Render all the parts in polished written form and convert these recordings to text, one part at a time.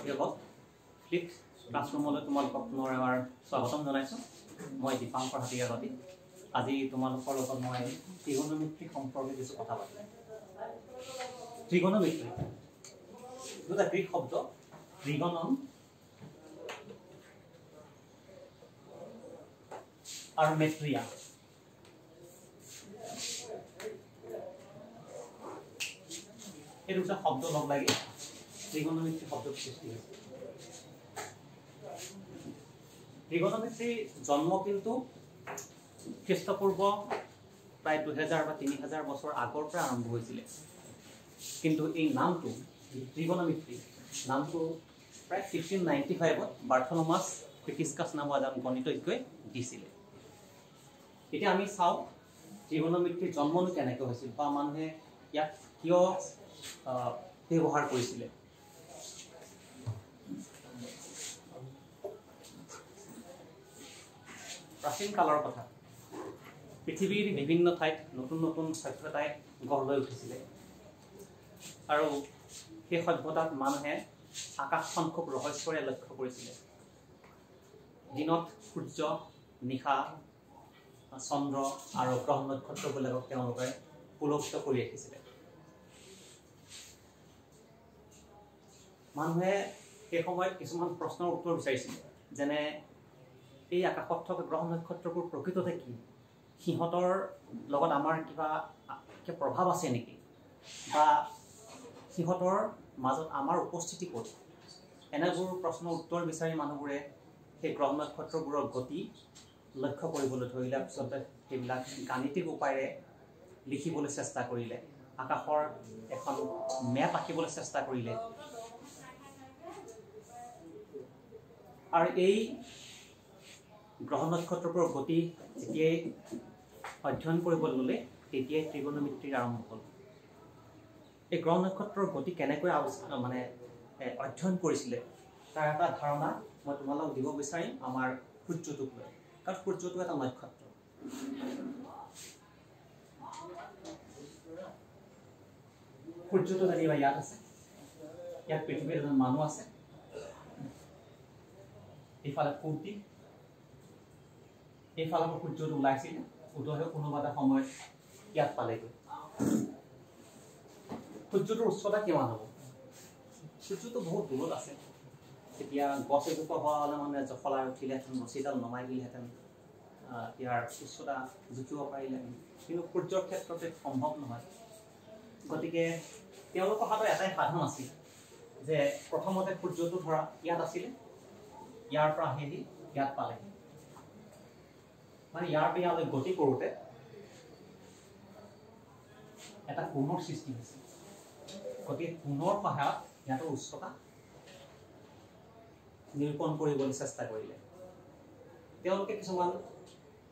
ছাত্ৰীসকল ফ্লিপ ক্লাছৰুমলৈ তোমালোকক পুনৰ এবাৰ স্বাগতম জনাইছোঁ। মই দীপাংকৰ হাতীয়াগতি। আজি তোমালোকৰ লগত মই ত্ৰিগোণমিতি সম্পৰ্কে কিছু কথা পাতিম। ত্ৰিগোণমিতি দুটা গ্ৰীক শব্দ, ত্ৰিগোণম আৰু মেট্ৰিয়া। এই দুটা শব্দ লগ লাগি ত্ৰিগোণমিতি শব্দৰ সৃষ্টি হৈছে। ত্ৰিগোণমিতিৰ জন্ম কিন্তু খ্ৰীষ্টপূৰ্ব প্ৰায় 2000 বা 3000 বছৰ আগৰ পৰা আৰম্ভ হৈছিলে। কিন্তু এই নামটো ত্ৰিগোণমিতি নামটো প্ৰায় 1595 বাৰ্থলোমাছ পিটিস্কাছ নামৰ এজন গণিতজ্ঞই দিছিলে। এতিয়া আমি চাওঁ ত্ৰিগোণমিতিৰ জন্মনো কেনেকৈ হৈছিল বা মানুহে ইয়াক কিয় ব্যৱহাৰ কৰিছিলে। প্ৰাচীন কালৰ কথা, পৃথিৱীৰ বিভিন্ন ঠাইত নতুন নতুন সভ্যতাই গঢ় লৈ উঠিছিলে আৰু সেই সভ্যতাত মানুহে আকাশখন খুব ৰহস্যৰে লক্ষ্য কৰিছিলে। দিনত সূৰ্য, নিশা চন্দ্ৰ আৰু গ্ৰহ নক্ষত্ৰবিলাকক তেওঁলোকে পুলকিত কৰি ৰাখিছিলে। মানুহে সেই সময়ত কিছুমান প্ৰশ্নৰ উত্তৰ বিচাৰিছিল, যেনে এই আকাশত থকা গ্ৰহ নক্ষত্ৰবোৰ প্ৰকৃততে কি, সিহঁতৰ লগত আমাৰ কিবা প্ৰভাৱ আছে নেকি, বা সিহঁতৰ মাজত আমাৰ উপস্থিতি ক'ত। এনেবোৰ প্ৰশ্নৰ উত্তৰ বিচাৰি মানুহবোৰে সেই গ্ৰহ নক্ষত্ৰবোৰৰ গতি লক্ষ্য কৰিবলৈ ধৰিলে। পিছতে সেইবিলাক গাণিতিক উপায়েৰে লিখিবলৈ চেষ্টা কৰিলে, আকাশৰ এখন মেপ আঁকিবলৈ চেষ্টা কৰিলে। আৰু এই গ্ৰহ নক্ষত্ৰবোৰৰ গতি যেতিয়াই অধ্যয়ন কৰিবলৈ ল'লে, তেতিয়াই ত্ৰিগোণমিতিৰ আৰম্ভ হ'ল। এই গ্ৰহ নক্ষত্ৰৰ গতি কেনেকৈ অধ্যয়ন কৰিছিলে তাৰ এটা ধাৰণা মই তোমালোকক দিব বিচাৰিম আমাৰ সূৰ্যটোক লৈ। কাৰণ সূৰ্যটো এটা নক্ষত্ৰ। সূৰ্যটো যেনিবা ইয়াত আছে, ইয়াত পৃথিৱীত এজন মানুহ আছে, এইফালে পূব দিশ, এইফালৰ পৰা সূৰ্যটো ওলাইছিলে, উদয় হৈ কোনোবা এটা সময়ত ইয়াত পালেগৈ। সূৰ্যটোৰ উচ্চতা কিমান হ'ব? সূৰ্যটো বহুত দূৰত আছে। এতিয়া গছ এজোপা হোৱা হ'লে মানুহে জখলাই উঠিলেহেঁতেন, ৰছীডাল নমাই দিলেহেঁতেন, ইয়াৰ উচ্চতা জুখিব পাৰিলেহেঁতেন। কিন্তু সূৰ্যৰ ক্ষেত্ৰত সম্ভৱ নহয়। গতিকে তেওঁলোকৰ হাতত এটাই সাধন আছিল যে প্ৰথমতে সূৰ্যটো ধৰা ইয়াত আছিলে, ইয়াৰ পৰা আহি ইয়াত পালেহি। ইয়াৰ পৰা ইয়ালৈ গতি কৰোঁতে এটা কোণৰ সৃষ্টি হৈছে। গতিকে কোণৰ সহায়ত সিহঁতৰ উচ্চতা নিৰূপণ কৰিবলৈ চেষ্টা কৰিলে। তেওঁলোকে কিছুমান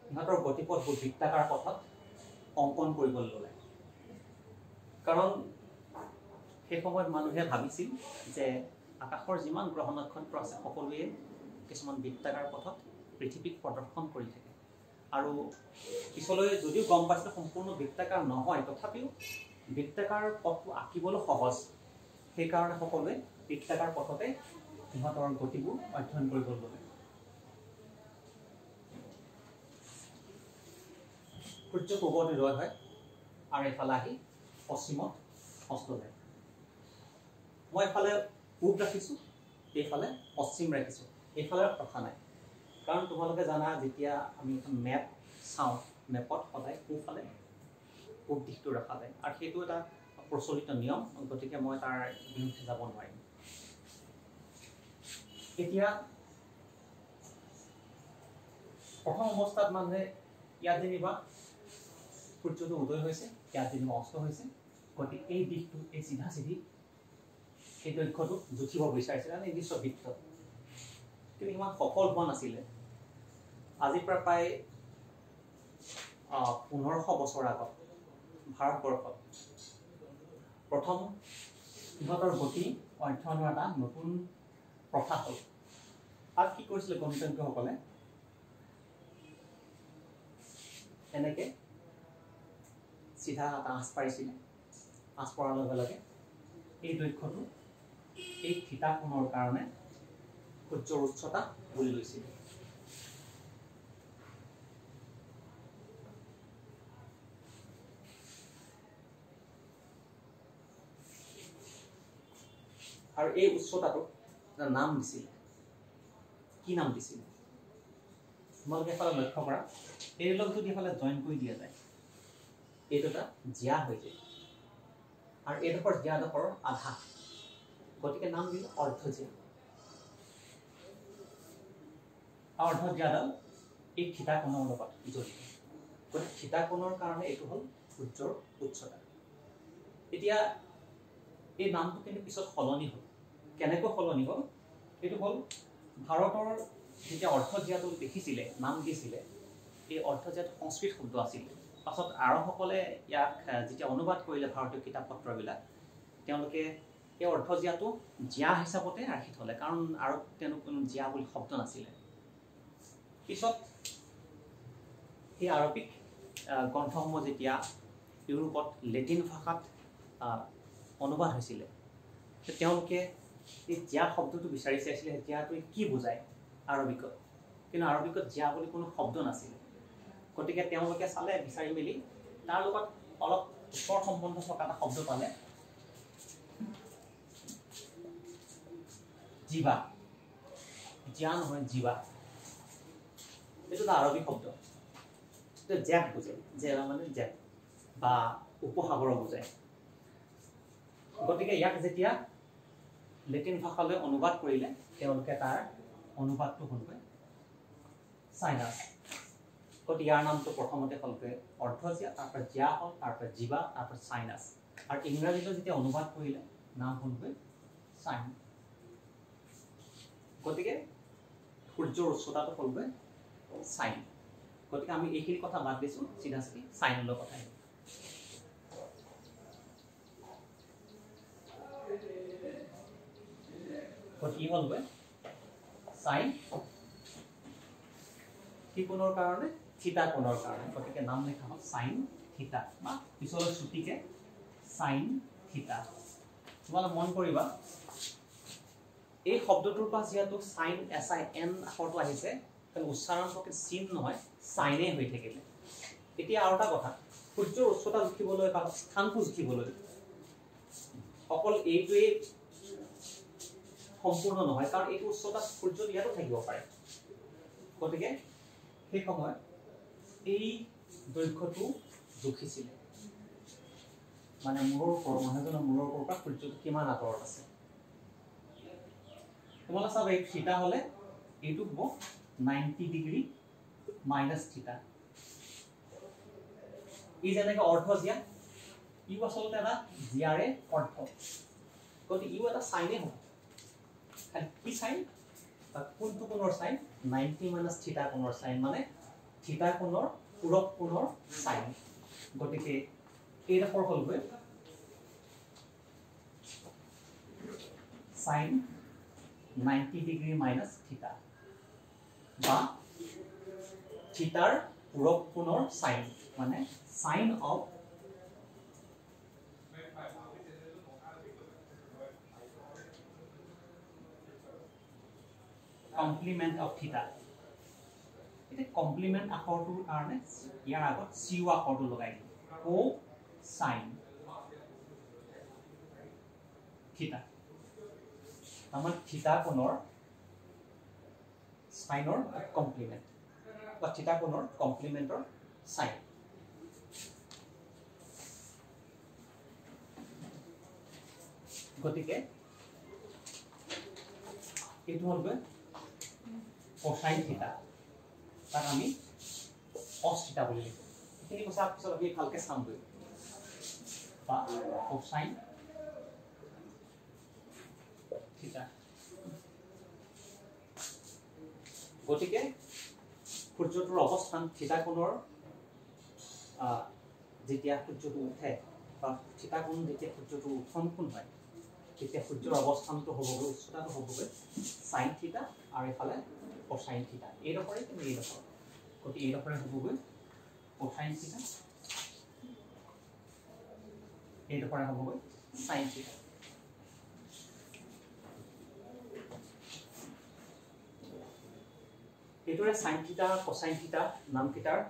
সিহঁতৰ গতিপথবোৰ বৃত্তাকাৰ পথত অংকন কৰিবলৈ ল'লে। কাৰণ সেই সময়ত মানুহে ভাবিছিল যে আকাশৰ যিমান গ্ৰহ নক্ষত্ৰ আছে সকলোৱে কিছুমান বৃত্তাকাৰ পথত পৃথিৱীক প্ৰদৰ্শন কৰি থাকে। আৰু পিছলৈ যদিও গম পাইছিলে সম্পূৰ্ণ বৃত্তাকাৰ নহয়, তথাপিও বৃত্তাকাৰ পথটো আঁকিবলৈ সহজ। সেইকাৰণে সকলোৱে বৃত্তাকাৰ পথতে সিহঁতৰ গতিবোৰ অধ্যয়ন কৰিবলৈ ল'লে। সূৰ্য পূবত উদয় হয় আৰু এইফালে আহি পশ্চিমত অস্ত যায়। মই এইফালে পূব ৰাখিছোঁ, এইফালে পশ্চিম ৰাখিছোঁ। এইফালে ৰখা নাই, কাৰণ তোমালোকে জানা যেতিয়া আমি এখন মেপ চাওঁ, মেপত সদায় সোঁফালে পূব দিশটো ৰখা যায়, আৰু সেইটো এটা প্ৰচলিত নিয়ম। গতিকে মই তাৰ বিৰুদ্ধে যাব নোৱাৰিম। এতিয়া প্ৰথম অৱস্থাত মানুহে ইয়াত যেনিবা সূৰ্যটো উদয় হৈছে, ইয়াত যেনিবা অস্ত হৈছে। গতিকে এই দিশটো, এই চিধা চিধি এই দৈৰ্ঘ্যটো জুখিব বিচাৰিছিলে নিৰ্দিষ্ট বৃত্তত, কিন্তু ইমান সফল হোৱা নাছিলে। আজিৰ পৰা প্ৰায় 1500 বছৰ আগত ভাৰতবৰ্ষত প্ৰথম সিহঁতৰ গতি অধ্যয়নৰ এটা নতুন প্ৰথা হ'ল। তাত কি কৰিছিলে গণিতজ্ঞসকলে, এনেকৈ চিধা এটা আঁচ পাৰিছিলে। আঁচ পৰাৰ লগে লগে এই দৈৰ্ঘ্যটো এই থিতা কোণৰ কাৰণে সূৰ্যৰ উচ্চতা বুলি লৈছিল আৰু এই উচ্চতাটো এটা নাম দিছিল কি নাম দিছিল তোমালোকে এফালে লক্ষ্য কৰা এই লগ যদি এফালে জইন কৰি দিয়া যায় এইটো এটা জিয়া হৈ যায় আৰু এইডোখৰ জিয়াডোখৰৰ আধা গতিকে নাম দিল অৰ্ধজিয়া অৰ্ধজিয়াডাল এই থিতা কোণৰ লগত জড়িত গতিকে থিতা কোণৰ কাৰণে এইটো হ'ল সূৰ্যৰ উচ্চতা এতিয়া এই নামটো কিন্তু পিছত সলনি হ'ল কেনেকৈ সলনি হ'ল এইটো হ'ল ভাৰতৰ যেতিয়া অৰ্ধজিয়াটো দেখিছিলে নাম দিছিলে এই অৰ্ধজিয়াটো সংস্কৃত শব্দ আছিলে পাছত আৰবসকলে ইয়াক যেতিয়া অনুবাদ কৰিলে ভাৰতীয় কিতাপ পত্ৰবিলাক তেওঁলোকে এই অৰ্ধজিয়াটো জিয়া হিচাপতে ৰাখি থলে কাৰণ আৰব তেওঁলোক কোনো জিয়া বুলি শব্দ নাছিলে পিছত এই আৰবিক গ্ৰন্থসমূহ যেতিয়া ইউৰোপত লেটিন ভাষাত অনুবাদ হৈছিলে তেওঁলোকে এই জিয়া শব্দটো বিচাৰি চাইছিলে জিয়াটো কি বুজায় আৰবিকত কিন্তু আৰবিকত জিয়া বুলি কোনো শব্দ নাছিলে গতিকে তেওঁলোকে চালে বিচাৰি মেলি তাৰ লগত অলপ ওচৰ সম্বন্ধ থকা এটা শব্দ পালে জিবা জিয়া নহয় জিবা এইটো এটা আৰবিক শব্দ এইটো জেক বুজায় জেলা মানে জেক বা উপসাগৰ বুজায় গতিকে ইয়াক যেতিয়া লেটিন ভাষালৈ অনুবাদ কৰিলে তেওঁলোকে তাৰ অনুবাদটো হ'লগৈ চাইনাছ গতিকে ইয়াৰ নামটো প্ৰথমতে হ'লগৈ অৰ্ধজিয়া তাৰপৰা জিয়া হ'ল তাৰপৰা জিবা তাৰপৰা চাইনাছ আৰু ইংৰাজীলৈ যেতিয়া অনুবাদ কৰিলে নাম হ'লগৈ চাইন গতিকে সূৰ্যৰ উচ্চতাটো হ'লগৈ চাইন গতিকে আমি এইখিনি কথা বাদ দিছোঁ চিধা চিধি চাইনলৈ কথা আহিব কি হ'লগৈ চাইন কি কোণৰ কাৰণে থিতা কোণৰ কাৰণে গতিকে নাম লিখা হ'ল চাইন থিতা বা পিছলৈ ছুটিকে চাইন থিতা তোমালোকে মন কৰিবা এই শব্দটোৰ পৰা যিহেতু চাইন SIN আখৰটো আহিছে কাৰণ উচ্চাৰণটো চিন নহয় চাইনে হৈ থাকিলে এতিয়া আৰু এটা কথা সূৰ্যৰ উচ্চতা জুখিবলৈ বা স্থানটো জুখিবলৈ অকল এইটোৱেই সম্পূৰ্ণ নহয় কাৰণ এইটো উচ্চতা সূৰ্য ইয়াতো থাকিব পাৰে গতিকে সেই সময়ত এই দৈৰ্ঘ্যটো জুখিছিলে মানে মূৰৰ ওপৰত মানুহজনৰ মূৰৰ ওপৰৰ পৰা সূৰ্যটো কিমান আঁতৰত আছে তোমালোকে চাবা এই থিতা হ'লে এইটো হ'ব 90 ডিগ্ৰী মাইনাছ থিতা ই যেনেকৈ অৰ্ধজিয়া ইও আচলতে এটা জিয়াৰে অৰ্থ গতিকে ইও এটা চাইনে হ'ব কি চাইন কোনটো কোণৰ চাইন 90 মাইনাছ থিতা কোণৰ চাইন মানে থিতা কোণৰ পূৰক কোণৰ চাইন গতিকে এইডোখৰ হ'লগৈ চাইন 90 ডিগ্ৰী মাইনাছ থিতা বা থিতাৰ পূৰক কোণৰ চাইন মানে সাইন অফ কমপ্লিমেন্ট অফ থিটা এটা কমপ্লিমেন্ট আখৰটোৰ কাৰণে ইয়াৰ আগত সিউ আখৰটো লগাই দিম ও সাইন থিটা আমাৰ থিটা কোণৰ সাইনৰ কমপ্লিমেন্ট বা থিটা কোণৰ কমপ্লিমেন্টৰ সাইন গতিকে এইটো হ'লগৈ কোসাইন থিটা তাক আমি cos থিটা বুলি লিখো এইখিনি কথা পিছত আমি ভালকৈ চামগৈ বা কোসাইন থিটা গতিকে সূৰ্যটোৰ অৱস্থান থিটা কোণৰ যেতিয়া সূৰ্যটো উঠে বা থিটা কোণ যেতিয়া সূৰ্যটো উত্থন কোণ হয় তেতিয়া সূৰ্যৰ অৱস্থানটো হ'বগৈ উচ্চতাটো হ'বগৈ সাইন থিটা আৰু এফালে কোসাইন থিটা এইডোখৰে কিন্তু এইডোখৰ গতিকে এইডোখৰে হ'বগৈ কোসাইন থিটা এইডোখৰে হ'বগৈ sine theta এইটোৰে sine theta cosine থিটা নামকেইটাৰ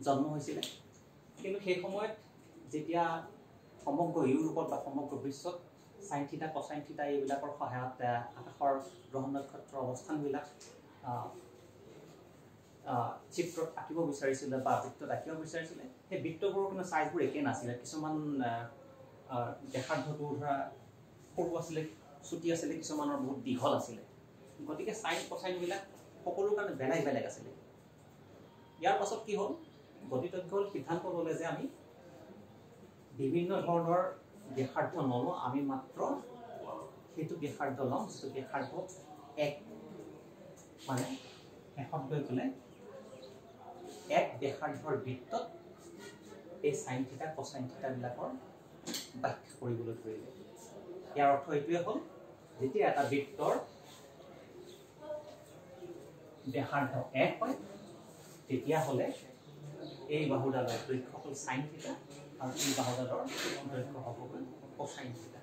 জন্ম হৈছিলে কিন্তু সেই সময়ত যেতিয়া সমগ্ৰ ইউৰোপত বা সমগ্ৰ বিশ্বত সাইন থিটা কোসাইন থিটা এইবিলাকৰ সহায়ত আকাশৰ গ্ৰহ নক্ষত্ৰৰ অৱস্থানবিলাক চিত্ৰত আঁকিব বিচাৰিছিলে বা বৃত্তত আঁকিব বিচাৰিছিলে সেই বৃত্তবোৰৰ কোনো সাইজবোৰ একে নাছিলে কিছুমান দেখাৰ্ধটো ধৰা সৰু আছিলে ছুটি আছিলে কিছুমানৰ বহুত দীঘল আছিলে গতিকে সাইন কোসাইনবিলাক সকলোৰ কাৰণে বেলেগ বেলেগ আছিলে ইয়াৰ পাছত কি হ'ল গণিতজ্ঞৰ সিদ্ধান্ত ল'লে যে আমি বিভিন্ন ধৰণৰ ব্যাসাৰ্ধ নলওঁ আমি মাত্ৰ সেইটো ব্যাসাৰ্ধ ল'ম যিটো ব্যাসাৰ্ধ এক মানে শেষত গৈ পেলাই এক ব্যাসাৰ্ধৰ বৃত্তত এই সাইন থিটা কোসাইন থিটাবিলাকৰ ব্যাখ্যা কৰিবলৈ ধৰিলে ইয়াৰ অৰ্থ এইটোৱে হ'ল যেতিয়া এটা বৃত্তৰ ব্যাসাৰ্ধ এক হয় তেতিয়াহ'লে এই বাহুডালৰ দৈৰ্ঘ্য হ'ল সাইন থিটা আৰু এই বাহুডালৰ দৈৰ্ঘ্য হ'বগৈ কোসাইন থিটা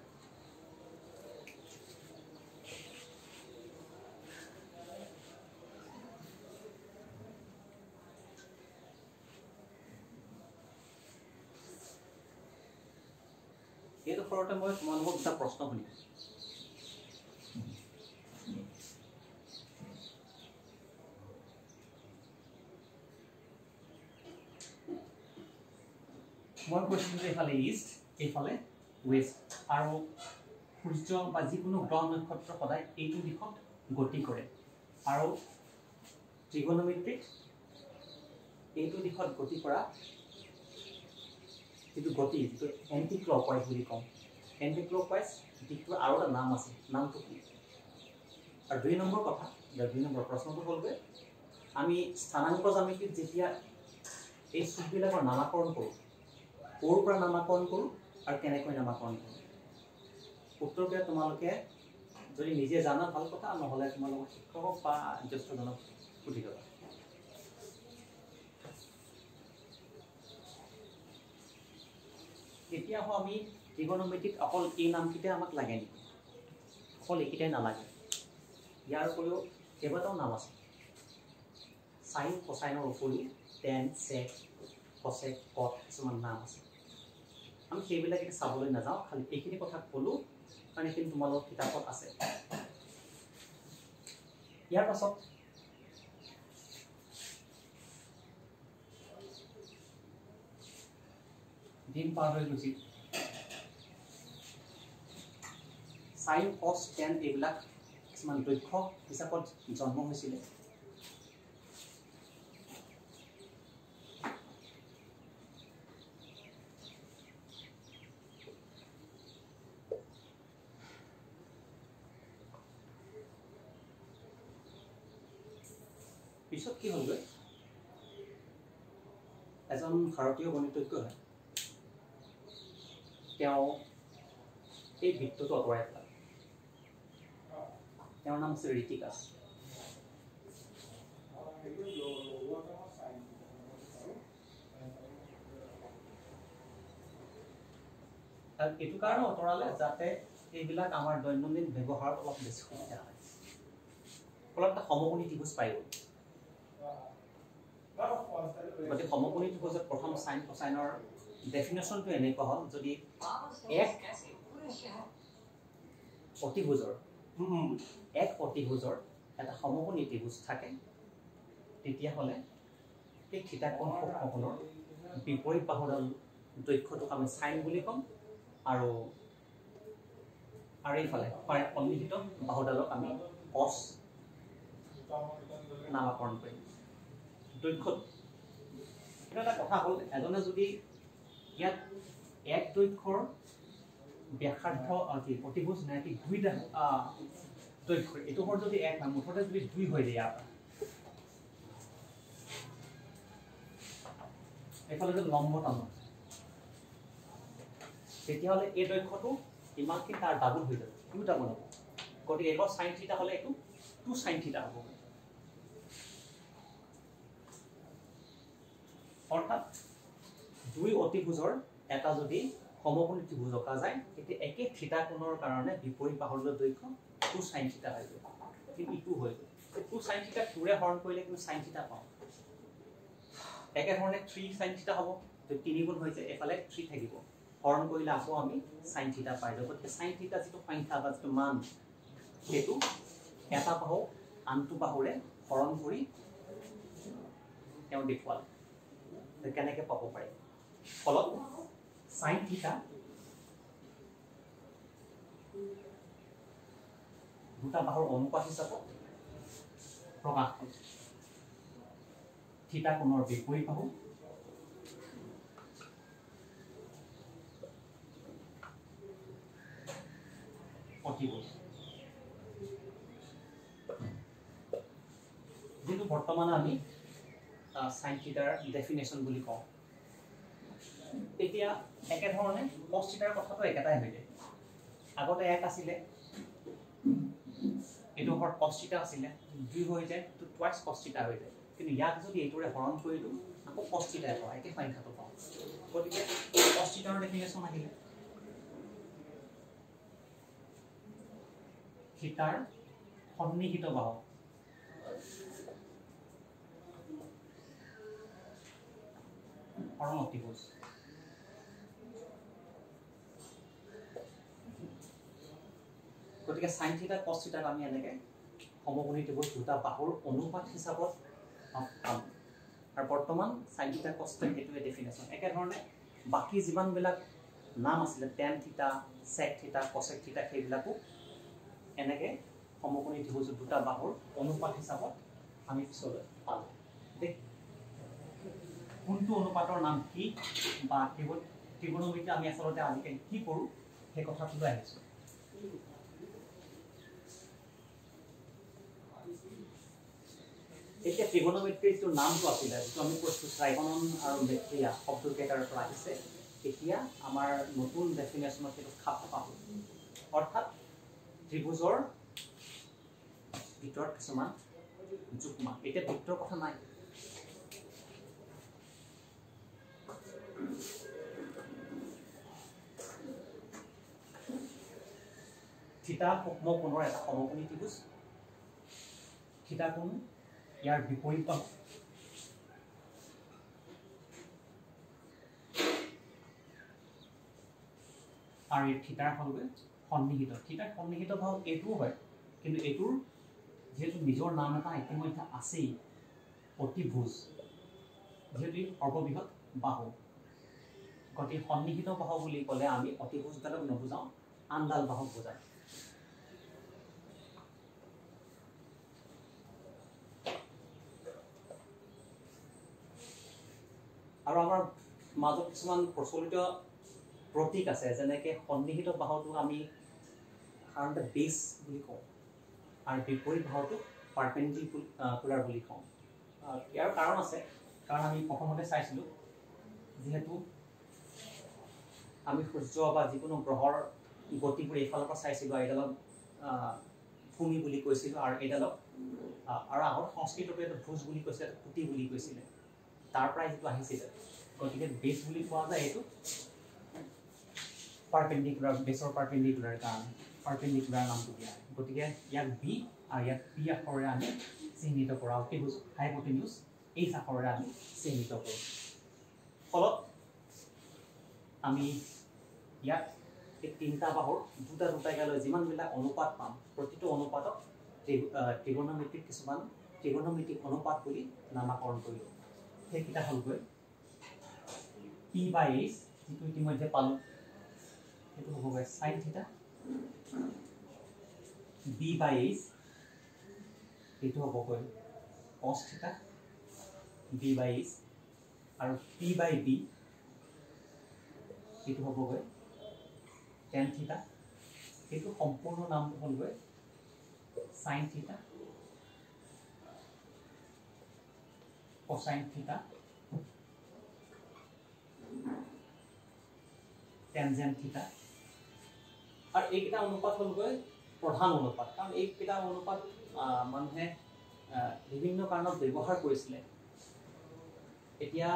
এইটো ফৰতে মই তোমালোকক এটা প্ৰশ্ন সুধিছোঁ মই কৈছিলোঁ যে এইফালে ইষ্ট এইফালে ৱেষ্ট আৰু সূৰ্য বা যিকোনো গ্ৰহ নক্ষত্ৰ সদায় এইটো দিশত গতি কৰে আৰু ত্ৰিগোণমিত্ৰিত এইটো দিশত গতি কৰা যিটো গতি যিটো এণ্টি ক্লকৱাইজ বুলি কওঁ এণ্টি ক্লকৱাইজ দিশটোৰ আৰু এটা নাম আছে নামটো কি আৰু 2 নম্বৰ কথা 2 নম্বৰ প্ৰশ্নটো হ'লগৈ আমি স্থানাংক জ্যামিতিত যেতিয়া এই চুকবিলাকৰ নামাকৰণ কৰোঁ ক'ৰ পৰা নামাকৰণ কৰোঁ আৰু কেনেকৈ নামাকৰণ কৰোঁ উত্তৰটো তোমালোকে যদি নিজে জানা ভাল কথা নহ'লে তোমালোকৰ শিক্ষকক বা জ্যেষ্ঠজনক সুধি ল'বা এতিয়া আমি ত্ৰিগোণমিতিত অকল এই নামকেইটাই আমাক লাগে নেকি অকল এইকেইটাই নালাগে ইয়াৰ উপৰিও কেইবাটাও নাম আছে সাইন কোসাইনৰ উপৰিও টেন সেক কসেক কট কিছুমান নাম আছে আমি সেইবিলাক এতিয়া চাবলৈ নাযাওঁ খালি এইখিনি কথা ক'লো কাৰণ এইখিনি তোমালোকৰ কিতাপত আছে ইয়াৰ পাছত দিন পাৰ হৈ গৈছিল সাইন কস টেন এইবিলাক কিছুমান দৈৰ্ঘ্য হিচাপত জন্ম হৈছিলে পিছত কি হ'লগৈ এজন ভাৰতীয় গণিতজ্ঞ হয় তেওঁ এই বৃত্তটো আঁতৰাই পেলালে তেওঁৰ নাম আছিল ঋতিকাছ এইটো কাৰণে আঁতৰালে যাতে এইবিলাক আমাৰ দৈনন্দিন ব্যৱহাৰত অলপ বেছি সুবিধা হয় ফলত এটা সমকোণী ত্ৰিভুজ পাই গ'ল গতিকে সমকোণী ত্ৰিভুজত প্ৰথম সাইন কোসাইনৰ ডেফিনেশ্যনটো এনেকুৱা হ'ল যদি এক অতিভুজৰ এটা সমকোণী ত্ৰিভুজ থাকে তেতিয়াহ'লে এই থিতা কোণ সূক্ষ্মকোণৰ বিপৰীত বাহুডাল দৈৰ্ঘ্যটোক আমি সাইন বুলি ক'ম আৰু এইফালে সন্নিহিত বাহুডালক আমি কস নামকৰণ কৰিম দৈৰ্ঘ্য এটা কথা হ'ল এজনে যদি ইয়াত এক দৈৰ্ঘ্যৰ ব্যাসাৰ্ধ কি অতিভুজ নাই কি দুইটা দৈৰ্ঘ্য এইটো হ'ল যদি এক না মুঠতে যদি দুই হৈ যায় ইয়াৰ এইফালে যদি লম্ব টানো তেতিয়াহ'লে এই দৈৰ্ঘ্যটো ইমানখিনি তাৰ ডাবল হৈ যাব টু ডাবল হ'ব গতিকে এইবাৰ সাইন থিটা হ'লে এইটো 2 সাইন থিটা হ'ব অৰ্থাৎ দুই অতিভুজৰ এটা যদি সমকোণী ত্ৰিভুজ অঁকা যায় তেতিয়া একে থিতা কোণৰ কাৰণে বিপৰীত বাহুৰ দৈৰ্ঘ্য 2 সাইন থিটা হৈ যাব কিন্তু ইটো হৈ গ'ল 2 sin θ 2 ৰে হৰণ কৰিলে কিন্তু sin θ পাওঁ একে ধৰণে 3 sin θ হ'ব তো 3 গুণ হৈ যায় এফালে 3 থাকিব হৰণ কৰিলে আকৌ আমি sin θ পাই যাব গতিকে sin θ যিটো সংখ্যা বা যিটো মান হেতু এটা বাহু আনটো বাহুৰে হৰণ কৰি তেওঁ দেখুৱাল কেনেকৈ পাব পাৰে ফলত sin θ দুটা বাহুৰ অনুপাত হিচাপত প্ৰকাশ কৰে থিতা কোণৰ বিপৰীত বাহু অতিভুজ যেটো বৰ্তমান আমি sin থিটাৰ ডেফিনেশ্যন বুলি কওঁ এতিয়া একে ধৰণে cos থিটাৰ কথাটো একেটাই হৈ যায় আগতে এক আছিল এটো হৰ cos থিটা আছিল 2 হৈ যায় তো টুৱাইস cos থিটা হৈ যায় কিন্তু ইয়াক যদি এইটোৰে হৰণ কৰি দিও আকৌ cos থিটা পাওঁ একে সংখ্যাটো পাওঁ গতিকে cos থিটাৰ ডেফিনেশ্যন আহিলে থিটাৰ সন্নিহিত বাহু হৰণ অতিভুজ গতিকে sin থিটা cos থিটাক আমি এনেকে সমকোণী ত্ৰিভুজ দুটা বাহুৰ অনুপাত হিচাপত পাম আৰু বৰ্তমান sin থিটা cos থিটা হেতুৱে ডেফিনেশ্যন একে ধৰণে বাকি যিমান বিলাক নাম আছিল tan থিটা sec থিটা cosec থিটা সেইবিলাকো এনেকে সমকোণী ত্ৰিভুজ দুটা বাহুৰ অনুপাত হিচাপত আমি পিছলৈ পাম দেখ কোনটো অনুপাতৰ নাম কি বা ত্ৰিকোণমিতি আমি আসলতে আজিকালি কি কৰো সেই কথাটো লৈ আহিছো এতিয়া ত্ৰিকোণমিতিৰ যিটো নামটো আছিল যিটো আমি কৈছো ট্ৰাইগনন আৰু মেট্ৰিয়া শব্দকেইটাৰ পৰা আহিছে এতিয়া আমাৰ নতুন ডেফিনেশ্যনত সেইটো খাপ পাব অৰ্থাৎ ত্ৰিভুজৰ ভিতৰত কিছুমান যুগ্মা এতিয়া ভিতৰৰ কথা নাই থিতা সূক্ষ্ম কোণৰ এটা সমকোণী ত্ৰিভুজ থিতা কোণ ইয়াৰ বিপৰীত বাহু আৰু এই থিতাৰ হলগৈ সন্নিহিত বাহু এইটো হয় কিন্তু এইটোৰ যেহেতু নিজৰ নাম এটা ইতিমধ্যে আছেই অতিভুজ যেহেতু সৰ্ববৃহৎ বাহু গতিকে সন্নিহিত বাহু বুলি ক'লে আমি অতিভুজডালক নুবুজাওঁ আনডাল বাহুক বুজাওঁ আৰু আমাৰ মাজত কিছুমান প্ৰচলিত প্ৰতীক আছে যেনেকৈ সন্নিহিত বাহুটো আমি সাধাৰণতে বেছ বুলি কওঁ আৰু বিপৰীত বাহুটো পাৰপেণ্ডিকুলাৰ বুলি কওঁ ইয়াৰ কাৰণ আছে কাৰণ আমি প্ৰথমতে চাইছিলোঁ যিহেতু আমি সূৰ্য বা যিকোনো গ্ৰহৰ গতিবোৰ এইফালৰ পৰা চাইছিলোঁ এইডালক ভূমি বুলি কৈছিলোঁ আৰু এইডালক আৰু আগৰ সংস্কৃতটো এটা ভোজ বুলি কৈছিলে পুতি বুলি কৈছিলে তাৰ পৰাই যিটো আহিছিলে গতিকে বেছ বুলি কোৱা যায় এইটো পাৰপেণ্ডিকুলাৰ বেছৰ পাৰপেণ্ডিকুলাৰ কাৰণে পাৰপেণ্ডিকুলাৰ নামটো দিয়া হয় গতিকে ইয়াক বি আৰু ইয়াক পি আখৰেৰে আমি চিহ্নিত কৰা অতিভুজ হাইপোটেনিউজ এই আখৰেৰে আমি চিহ্নিত কৰোঁ ফলত আমি ইয়াত এই তিনিটা বাহুৰ দুটাকৈ যিমানবিলাক অনুপাত পাম প্ৰতিটো অনুপাতক ত্ৰিকোণমিতিক অনুপাত বুলি নামাকৰণ কৰিলোঁ সেইকেইটা হ'লগৈ p/h যিটো ইতিমধ্যে পালোঁ সেইটো হ'বগৈ sin থিটা b/h এইটো হ'বগৈ cos থিটা b/h আৰু p/b এইটো হ'বগৈ tan থিটা এইটো সম্পূৰ্ণ নামটো হ'লগৈ sin থিটা cosine থিটা tangent থিটা আৰু এইকেইটা অনুপাত হ'লগৈ প্ৰধান অনুপাত কাৰণ এইকেইটা অনুপাত মানুহে বিভিন্ন কাৰণত ব্যৱহাৰ কৰিছিলে এতিয়া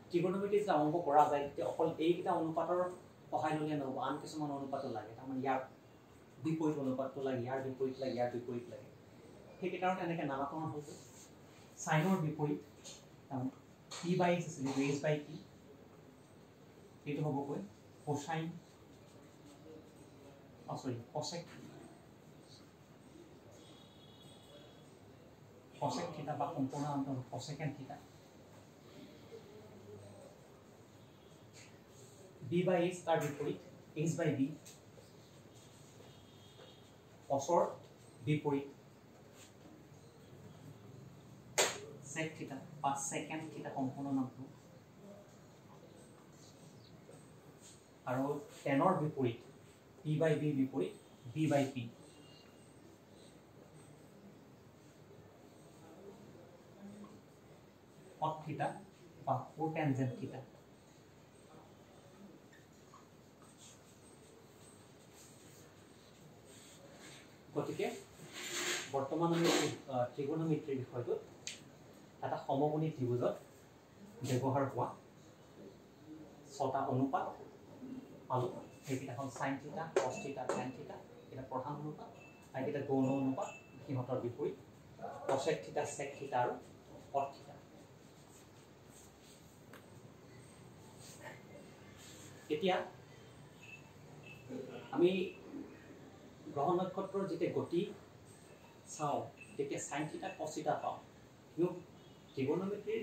ত্ৰিকোণমিতি যে অংক কৰা যায় তেতিয়া অকল এইকেইটা অনুপাতৰ সহায় ল'লে নহ'ব আন কিছুমান অনুপাতো লাগে তাৰমানে ইয়াৰ বিপৰীত অনুপাতটো লাগে ইয়াৰ বিপৰীত লাগে সেইকেইটাৰ এনেকৈ নামাকৰণ হৈ গ'ল সাইনৰ বিপৰীত p বাই h আছিল h বাই p এইটো হ'বগৈ কোসাইন সৰি কসেক থিটা বা সম্পূৰ্ণ অন্তৰ কসেকেণ্ড থিটা b বাই h তাৰ বিপৰীত h বাই b কসৰ বিপৰীত sec theta বা secant theta সম্পূৰ্ণ নামটো আৰু tanৰ বিপৰীত p by b বিপৰীত b by p cot theta বা cotangent theta গতিকে বৰ্তমান আমি ত্ৰিকোণমিতিৰ বিষয়টো এটা সমকোণী ত্ৰিভুজত ব্যৱহাৰ হোৱা ছটা অনুপাত পালো সেইকেইটা হ'ল sin থিটা cos থিটা tan থিটা এটা প্ৰধান অনুপাত আৰু এটা গৌণ অনুপাত সিহঁতৰ বিপৰীত cosec থিটা sec থিটা আৰু cot থিটা এতিয়া আমি গ্ৰহ নক্ষত্ৰৰ যেতিয়া গতি চাওঁ তেতিয়া sin থিটা cos থিটা পাওঁ কিন্তু ত্ৰিকোণমিতিৰ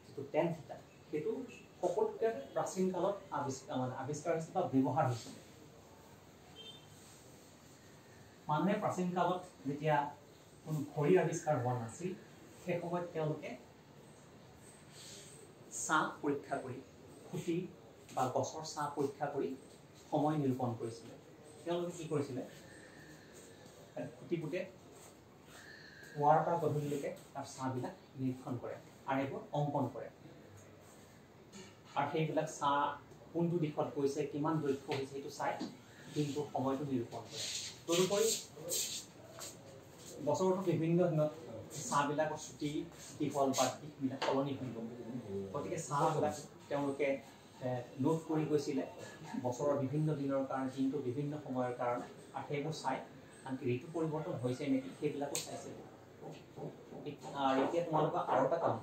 যিটো tan থিটা সেইটো সকলোতকৈ প্ৰাচীন কালত আৱিষ্কাৰ হৈছিল বা ব্যৱহাৰ হৈছিল মানুহে প্ৰাচীন কালত যেতিয়া কোনো ঘড়ীৰ আৱিষ্কাৰ হোৱা নাছিল সেই সময়ত তেওঁলোকে চাহ পৰীক্ষা কৰি খুঁটি বা গছৰ চাহ পৰীক্ষা কৰি সময় নিৰূপণ কৰিছিলে তেওঁলোকে কি কৰিছিলে খুঁটি পুতে পুৱাৰ পৰা গধূলিলৈকে তাৰ চাহবিলাক নিৰীক্ষণ কৰে আৰু এইবোৰ অংকন কৰে আৰু সেইবিলাক চাহ কোনটো দিশত গৈছে কিমান দৈৰ্ঘ্য হৈছে সেইটো চাই কিন্তু সময়টো নিৰূপণ কৰে তদুপৰি বছৰতো বিভিন্ন দিনত চাহবিলাকৰ চুটি দীঘল বা দিশবিলাক সলনি হৈ গ'ল গতিকে চাহবিলাক তেওঁলোকে নোট কৰি গৈছিলে বছৰৰ বিভিন্ন দিনৰ কাৰণে দিনটো বিভিন্ন সময়ৰ কাৰণে আৰু সেইবোৰ চাই আনকি ঋতু পৰিৱৰ্তন হৈছে নেকি সেইবিলাকো চাইছিল আৰু এতিয়া তোমালোকে আৰু এটা কাম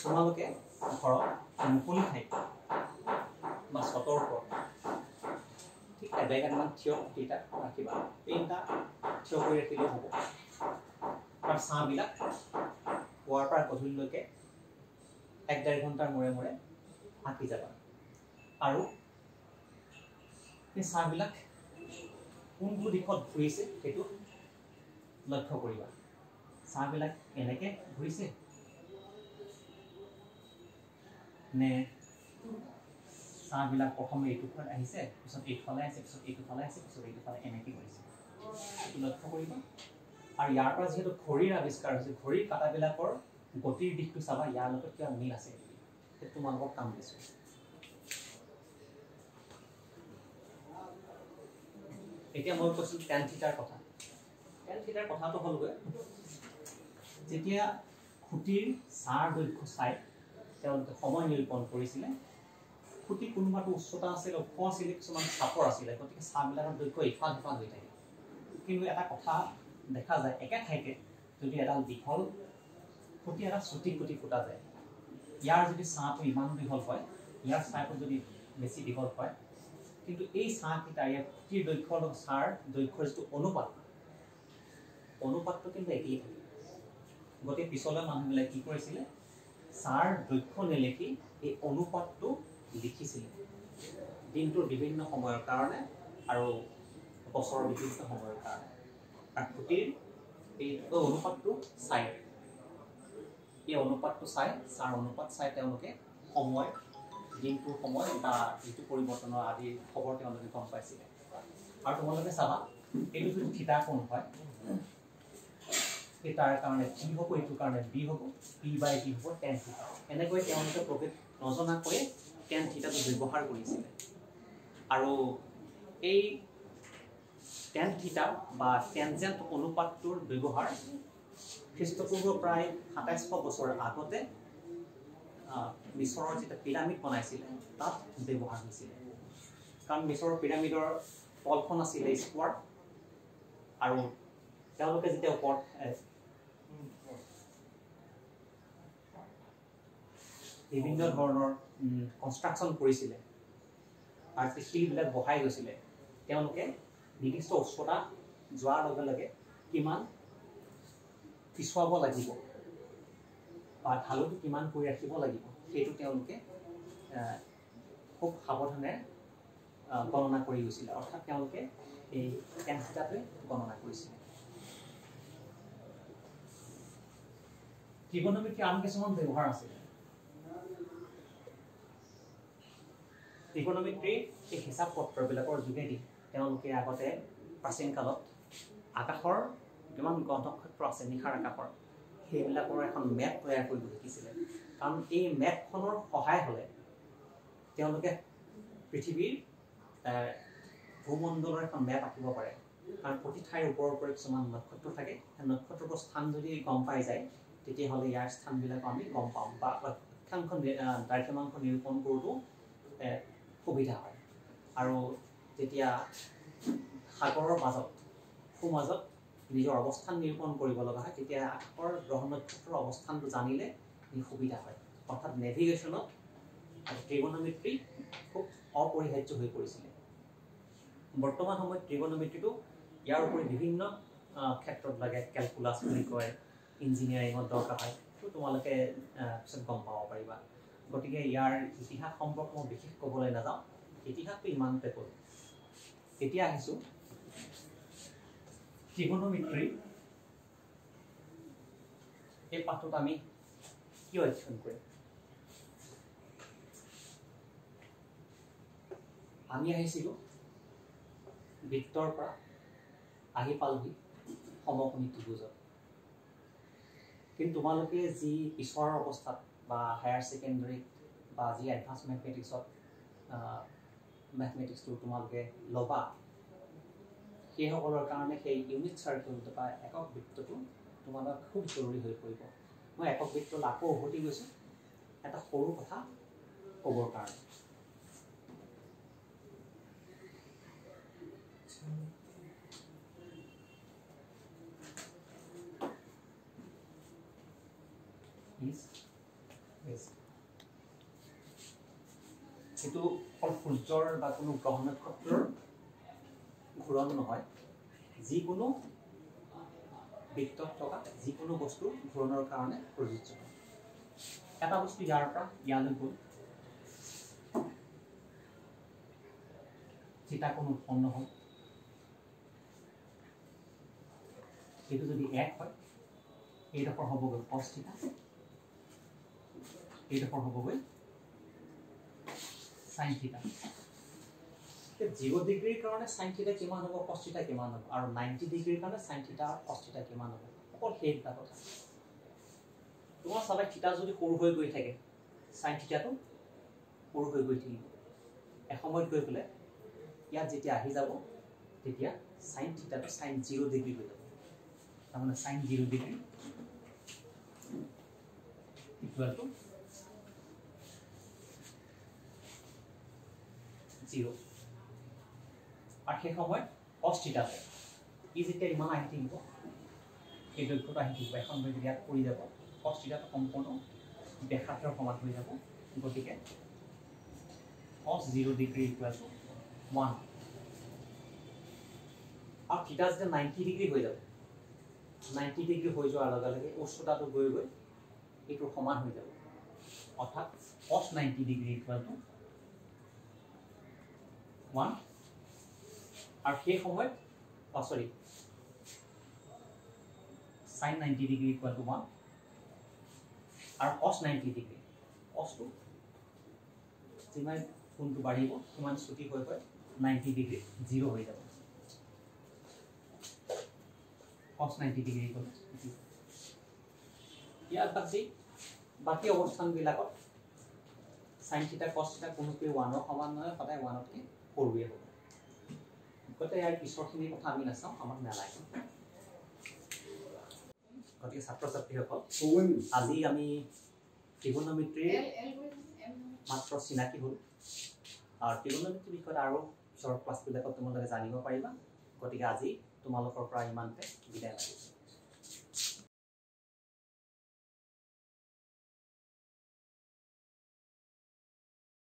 তোমালোকে ঘৰত মুকলি ঠাইত বা ছটৰ ওপৰত ঠিক এবেগমান থিয় খুঁটিটা ৰাখিবা তিনিটা থিয় কৰি ৰাখিলেও হ'ব আৰু চাহবিলাক পুৱাৰ পৰা গধূলিলৈকে 1-1.5 ঘণ্টাৰ মূৰে মূৰে আঁকি যাবা আৰু এই চাহবিলাক কোনটো দিশত ঘূৰিছে সেইটো লক্ষ্য কৰিবা চাহবিলাক এনেকে ঘূৰিছে নে চাহবিলাক প্ৰথমে এইটো ফালে আহিছে পিছত এইফালে আহিছে পিছত এইটো ফালে আহিছে পিছত এইটো ফালে এনেকৈ কৰিছে সেইটো লক্ষ্য কৰিবা আৰু ইয়াৰ পৰা যিহেতু ঘড়ীৰ আৱিষ্কাৰ হৈছে ঘড়ীৰ কাঁটাবিলাকৰ গতিৰ দিশটো চাবা ইয়াৰ লগত কিবা মিল আছে সেইটো তোমালোকক কাম দিছোঁ এতিয়া মই কৈছোঁ tan থিটাৰ কথা tan থিটাৰ কথাটো হ'লগৈ যেতিয়া খুঁটিৰ চাৰ দৈৰ্ঘ্য চাই তেওঁলোকে সময় নিৰূপণ কৰিছিলে খুঁটি কোনোবাটো উচ্চতা আছিল ওখ আছিলে কিছুমান চাপৰ আছিলে গতিকে চাহবিলাকৰ দৈৰ্ঘ্য ইফাল সিফাল হৈ থাকে কিন্তু এটা কথা দেখা যায় একে ঠাইতে যদি এডাল দীঘল খুঁটি এটা চুটি খুঁটি ফুটা যায় ইয়াৰ যদি চাহটো ইমান দীঘল হয় ইয়াৰ চাহটো যদি বেছি দীঘল হয় কিন্তু এই চাহকেইটা ইয়াৰ খুঁটিৰ দৈৰ্ঘ্যৰ লগত চাৰ দৈৰ্ঘ্যৰ যিটো অনুপাতটো কিন্তু একেই থাকে গতিকে পিছলৈ মানুহবিলাকে কি কৰিছিলে চাৰ দৈৰ্ঘ্য নেলেখি এই অনুপাতটো লিখিছিলে দিনটোৰ বিভিন্ন সময়ৰ কাৰণে আৰু বছৰৰ বিভিন্ন সময়ৰ কাৰণে আৰু খুঁটিৰ এই অনুপাতটো চাই এই অনুপাতটো চাই চাৰ অনুপাত চাই তেওঁলোকে সময় দিনটোৰ সময় বা ঋতু পৰিৱৰ্তনৰ আদি খবৰ তেওঁলোকে গম পাইছিলে আৰু তোমালোকে চাবা এইটো যদি থিতা কোণ হয় তাৰ কাৰণে কি হ'ব এইটোৰ কাৰণে বি হ'ব p বাই b হ'ব tan থিটা এনেকৈ তেওঁলোকে প্ৰকৃত নজনাকৈ tan থিটাটো ব্যৱহাৰ কৰিছিলে আৰু এই tan থিটা বা টেনজেণ্ট অনুপাতটোৰ ব্যৱহাৰ খ্ৰীষ্টপূৰ্ব প্ৰায় 2700 বছৰ আগতে মিছৰৰ যেতিয়া পিৰামিড বনাইছিলে তাত ব্যৱহাৰ হৈছিলে কাৰণ মিছৰৰ পিৰামিডৰ তলখন আছিলে স্কোৱাৰ আৰু তেওঁলোকে যেতিয়া ওপৰত বিভিন্ন ধৰণৰ কনষ্ট্ৰাকশ্যন কৰিছিলে আৰু শিলবিলাক বহাই গৈছিলে তেওঁলোকে নিৰ্দিষ্ট উচ্চতা যোৱাৰ লগে লগে কিমান পিছুৱাব লাগিব বা ঢালুটো কিমান কৰি ৰাখিব লাগিব সেইটো তেওঁলোকে খুব সাৱধানে গণনা কৰি গৈছিলে অৰ্থাৎ তেওঁলোকে এই tan থিটাটোৱে গণনা কৰিছিলে ত্ৰিকোণমিতিৰ আন কিছুমান ব্যৱহাৰ আছে ত্ৰিকোণমিতিৰ এই হিচাপ পত্ৰবিলাকৰ যোগেদি তেওঁলোকে আগতে প্ৰাচীন কালত আকাশৰ কিমান নক্ষত্ৰ আছে নিশাৰ আকাশৰ সেইবিলাকৰ এখন মেপ তৈয়াৰ কৰিব শিকিছিলে কাৰণ এই মেপখনৰ সহায় হ'লে তেওঁলোকে পৃথিৱীৰ ভূমণ্ডলৰ এখন মেপ আঁকিব পাৰে কাৰণ প্ৰতি ঠাইৰ ওপৰৰ পৰা কিছুমান নক্ষত্ৰ থাকে সেই নক্ষত্ৰবোৰ স্থান যদি গম পাই যায় তেতিয়াহ'লে ইয়াৰ স্থানবিলাক আমি গম পাম বা অক্ষাংশ দ্ৰাঘিমাংশ নিৰূপণ কৰোঁতেও সুবিধা হয় আৰু যেতিয়া সাগৰৰ মাজত সুমাজত নিজৰ অৱস্থান নিৰূপণ কৰিব লগা হয় তেতিয়া আকাশৰ গ্ৰহ নক্ষত্ৰৰ অৱস্থানটো জানিলে সুবিধা হয় অৰ্থাৎ নেভিগেশ্যনত ত্ৰিকোণমিতি খুব অপৰিহাৰ্য হৈ পৰিছিলে বৰ্তমান সময়ত ত্ৰিকোণমিতিটো ইয়াৰ উপৰি বিভিন্ন ক্ষেত্ৰত লাগে কেলকুলাছ বুলি কয় ইঞ্জিনিয়াৰিঙত দৰকাৰ হয় তো তোমালোকে পিছত গম পাব পাৰিবা গতিকে ইয়াৰ ইতিহাস সম্পৰ্কে মই বিশেষ ক'বলৈ নাযাওঁ ইতিহাসটো ইমানতে ক'লোঁ এতিয়া আহিছোঁ ত্ৰিকোণমিতিৰ এই পাঠটোত আমি কি অধ্যয়ন কৰিম আমি আহিছিলোঁ বৃত্তৰ পৰা আহি পালোহি সমকোণী ত্ৰিভুজত কিন্তু তোমালোকে যি পিছৰ অৱস্থাত বা হায়াৰ ছেকেণ্ডাৰীত বা যি এডভান্স মেথমেটিক্সটো তোমালোকে ল'বা সেইসকলৰ কাৰণে সেই ইউনিট চাৰ্কেলটো বা একক বৃত্তটো তোমালোক খুব জৰুৰী হৈ পৰিব মই একক বৃত্তলৈ আকৌ উভতি গৈছোঁ এটা সৰু কথা ক'বৰ কাৰণে এইটো অকল সূৰ্যৰ বা কোনো গ্ৰহ নক্ষত্ৰৰ ঘূৰণ নহয় যিকোনো বৃত্তত থকা যিকোনো বস্তু ঘূৰণৰ কাৰণে প্ৰযোজ্য হয় এটা বস্তু ইয়াৰ পৰা ইয়ালৈ গ'ল থিটা কোণ উৎপন্ন হ'ল এইটো যদি 1 হয় এইডোখৰ হ'বগৈ cos থিটা এইডোখৰ হ'বগৈ sin থিটা 0 ডিগ্ৰীৰ কাৰণে sin থিটা কিমান হ'ব cos থিটা কিমান হ'ব আৰু 90 ডিগ্ৰীৰ কাৰণে sin থিটা cos থিটা কিমান হ'ব অকল সেইটা কথা তোমাৰ চালে থিটা যদি সৰু হৈ গৈ থাকে sin থিটাটো সৰু হৈ গৈ থাকিব এসময়ত গৈ পেলাই ইয়াত যেতিয়া আহি যাব তেতিয়া sin থিটাটো sin 0 ডিগ্ৰী হৈ যাব তাৰমানে sin 0 ডিগ্ৰী ইকুৱেল টু 0 আর সেই সময় cos থিটা ই যেতিয়া ইমান আহি থাকিব এই দৈৰ্ঘ্যটো আহি থাকিব এখন যদি ইয়াত পৰি যাব cos থিটাটো সম্পূৰ্ণ ব্যাসাৰ্ধৰ সমান হৈ যাব গতিকে cos 0 ডিগ্ৰী ইকুৱেল টু 1 আৰু থিটা যেতিয়া 90 ডিগ্ৰী হৈ যাব 90 ডিগ্ৰী হৈ যোৱাৰ লগে লগে উচ্চতাটো গৈ গৈ এইটো সমান হৈ যাব অৰ্থাৎ cos 90 ডিগ্ৰী ইকুৱেল টু 1 আৰ সেই সময়ত sorry sin 90 degree equal to 1 আৰ cos 90 ডিগ্ৰী cos টু যিমান কোণটো বাঢ়িব সিমান ছুটি হৈ হৈ 90 ডিগ্ৰী 0 হৈ যাব cos 90 ডিগ্ৰী ইকুয়াল টু ইয়াৰ বাকি অৱস্থানবিলাকত sin থিটা cos থিটা কোনোটোৱে 1 ৰ সমান নহয় সদায় 1 তকৈ সৰুৱে হ'ব গতে ইয়াৰ পিছৰখিনি কথা আমি নাচাওঁ আমাক নালাগে গতিকে ছাত্ৰ ছাত্ৰীসকল আজি আমি ত্ৰিকোণমিতিৰ মাত্ৰ চিনাকি হ'ল আৰু ত্ৰিকোণমিতিৰ বিষয়ত আৰু পিছৰ ক্লাছবিলাকত তোমালোকে জানিব পাৰিবা গতিকে আজি তোমালোকৰ পৰা ইমানতে বিদায় মাগিছোঁ।